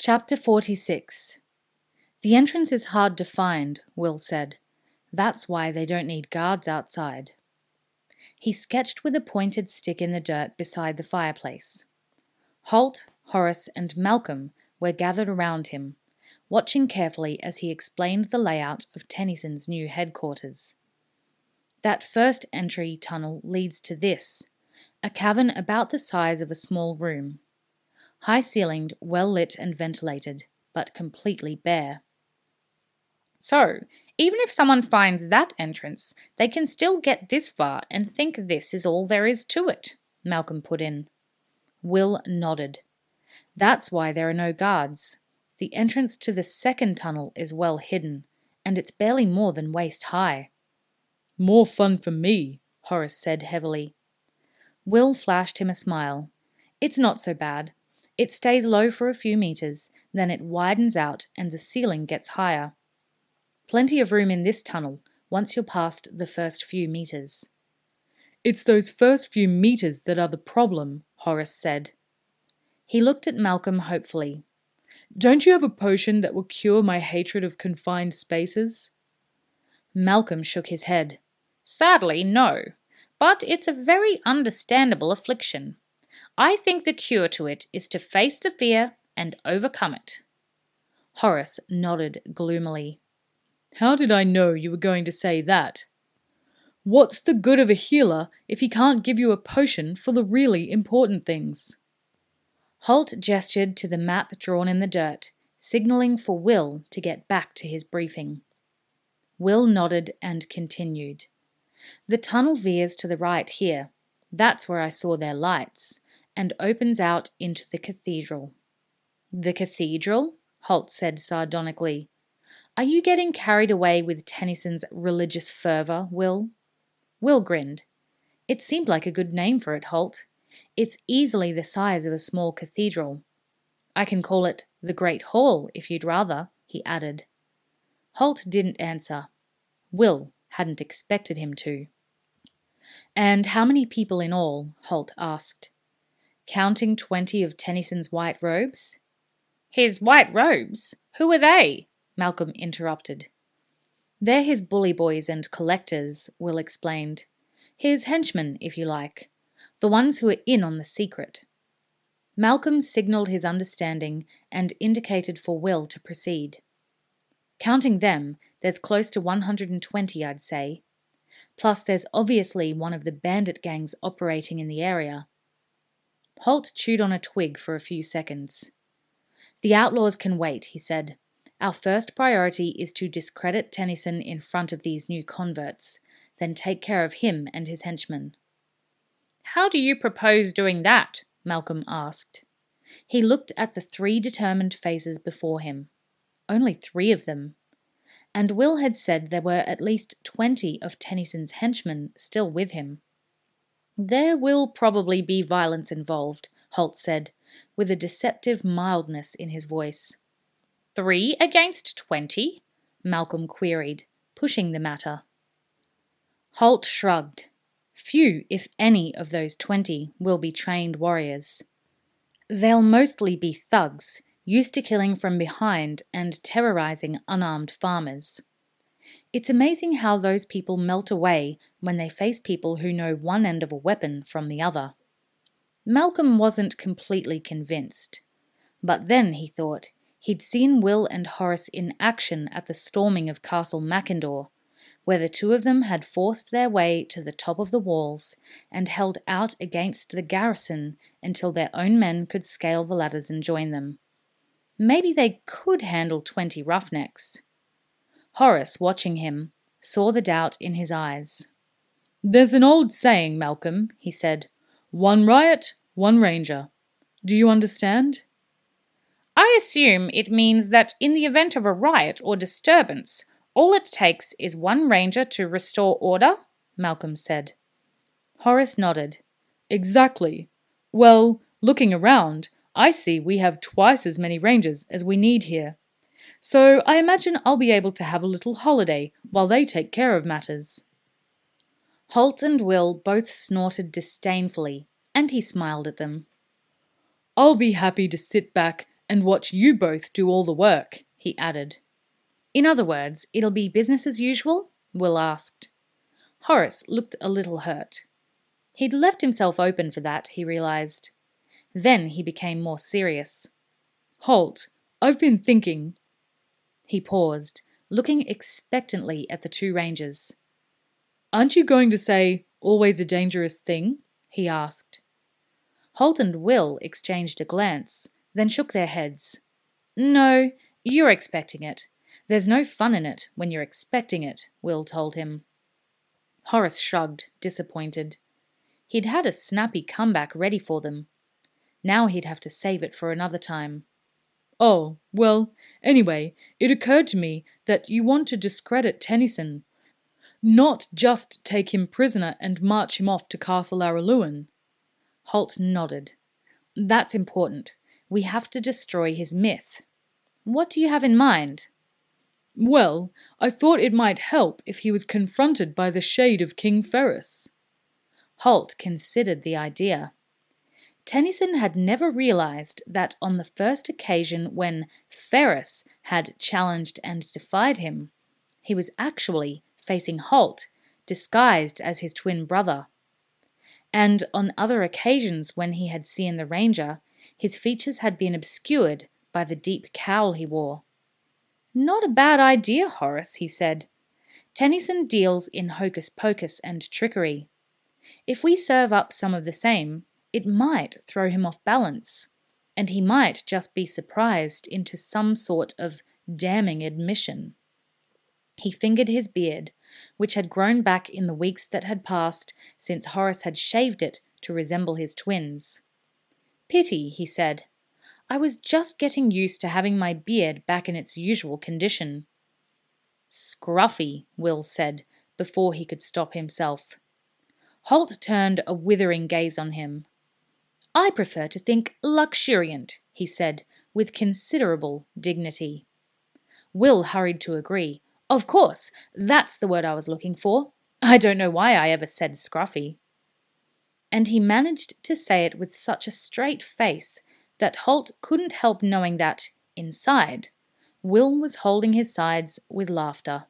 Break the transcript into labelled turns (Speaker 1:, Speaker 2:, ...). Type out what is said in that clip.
Speaker 1: Chapter 46. The entrance is hard to find, Will said. That's why they don't need guards outside. He sketched with a pointed stick in the dirt beside the fireplace. Halt, Horace, and Malcolm were gathered around him, watching carefully as he explained the layout of Tennyson's new headquarters. That first entry tunnel leads to this, a cavern about the size of a small room. High-ceilinged, well-lit and ventilated, but completely bare. So, even if someone finds that entrance, they can still get this far and think this is all there is to it, Malcolm put in. Will nodded. That's why there are no guards. The entrance to the second tunnel is well hidden, and it's barely more than waist-high. More fun for me, Horace said heavily. Will flashed him a smile. It's not so bad. It stays low for a few meters, then it widens out and the ceiling gets higher. Plenty of room in this tunnel, once you're past the first few meters. It's those first few meters that are the problem, Horace said. He looked at Malcolm hopefully. Don't you have a potion that will cure my hatred of confined spaces? Malcolm shook his head. Sadly, no. But it's a very understandable affliction. I think the cure to it is to face the fear and overcome it. Horace nodded gloomily. How did I know you were going to say that? What's the good of a healer if he can't give you a potion for the really important things? Halt gestured to the map drawn in the dirt, signalling for Will to get back to his briefing. Will nodded and continued. The tunnel veers to the right here. That's where I saw their lights, and opens out into the cathedral. The cathedral? Halt said sardonically. Are you getting carried away with Tennyson's religious fervour, Will? Will grinned. It seemed like a good name for it, Halt. It's easily the size of a small cathedral. I can call it the Great Hall, if you'd rather, he added. Halt didn't answer. Will hadn't expected him to. And how many people in all? Halt asked. Counting 20 of Tennyson's white robes? His white robes? Who are they? Malcolm interrupted. They're his bully boys and collectors, Will explained. His henchmen, if you like. The ones who are in on the secret. Malcolm signalled his understanding and indicated for Will to proceed. Counting them, there's close to 120, I'd say. Plus there's obviously one of the bandit gangs operating in the area. Halt chewed on a twig for a few seconds. The outlaws can wait, he said. Our first priority is to discredit Tennyson in front of these new converts, then take care of him and his henchmen. How do you propose doing that? Malcolm asked. He looked at the 3 determined faces before him. Only 3 of them. And Will had said there were at least 20 of Tennyson's henchmen still with him. There will probably be violence involved, Halt said, with a deceptive mildness in his voice. 3 against 20? Malcolm queried, pushing the matter. Halt shrugged. Few, if any, of those 20 will be trained warriors. They'll mostly be thugs, used to killing from behind and terrorizing unarmed farmers. It's amazing how those people melt away when they face people who know one end of a weapon from the other. Malcolm wasn't completely convinced. But then, he thought, he'd seen Will and Horace in action at the storming of Castle Mackendor, where the 2 of them had forced their way to the top of the walls and held out against the garrison until their own men could scale the ladders and join them. Maybe they could handle 20 roughnecks. Horace, watching him, saw the doubt in his eyes. There's an old saying, Malcolm, he said. 1 riot, 1 ranger. Do you understand? I assume it means that in the event of a riot or disturbance, all it takes is 1 ranger to restore order, Malcolm said. Horace nodded. Exactly. Well, looking around, I see we have twice as many rangers as we need here. So I imagine I'll be able to have a little holiday while they take care of matters. Halt and Will both snorted disdainfully, and he smiled at them. I'll be happy to sit back and watch you both do all the work, he added. In other words, it'll be business as usual? Will asked. Horace looked a little hurt. He'd left himself open for that, he realized. Then he became more serious. Halt, I've been thinking. He paused, looking expectantly at the two rangers. Aren't you going to say, always a dangerous thing? He asked. Halt and Will exchanged a glance, then shook their heads. No, you're expecting it. There's no fun in it when you're expecting it, Will told him. Horace shrugged, disappointed. He'd had a snappy comeback ready for them. Now he'd have to save it for another time. Oh, well, anyway, it occurred to me that you want to discredit Tennyson, not just take him prisoner and march him off to Castle Araluen. Halt nodded. That's important. We have to destroy his myth. What do you have in mind? Well, I thought it might help if he was confronted by the shade of King Ferris. Halt considered the idea. Tennyson had never realized that on the first occasion when Ferris had challenged and defied him, he was actually facing Halt, disguised as his twin brother. And on other occasions when he had seen the ranger, his features had been obscured by the deep cowl he wore. Not a bad idea, Horace, he said. Tennyson deals in hocus-pocus and trickery. If we serve up some of the same, it might throw him off balance, and he might just be surprised into some sort of damning admission. He fingered his beard, which had grown back in the weeks that had passed since Horace had shaved it to resemble his twins. Pity, he said. I was just getting used to having my beard back in its usual condition. Scruffy, Will said, before he could stop himself. Halt turned a withering gaze on him. I prefer to think luxuriant, he said, with considerable dignity. Will hurried to agree. Of course, that's the word I was looking for. I don't know why I ever said scruffy. And he managed to say it with such a straight face that Halt couldn't help knowing that, inside, Will was holding his sides with laughter.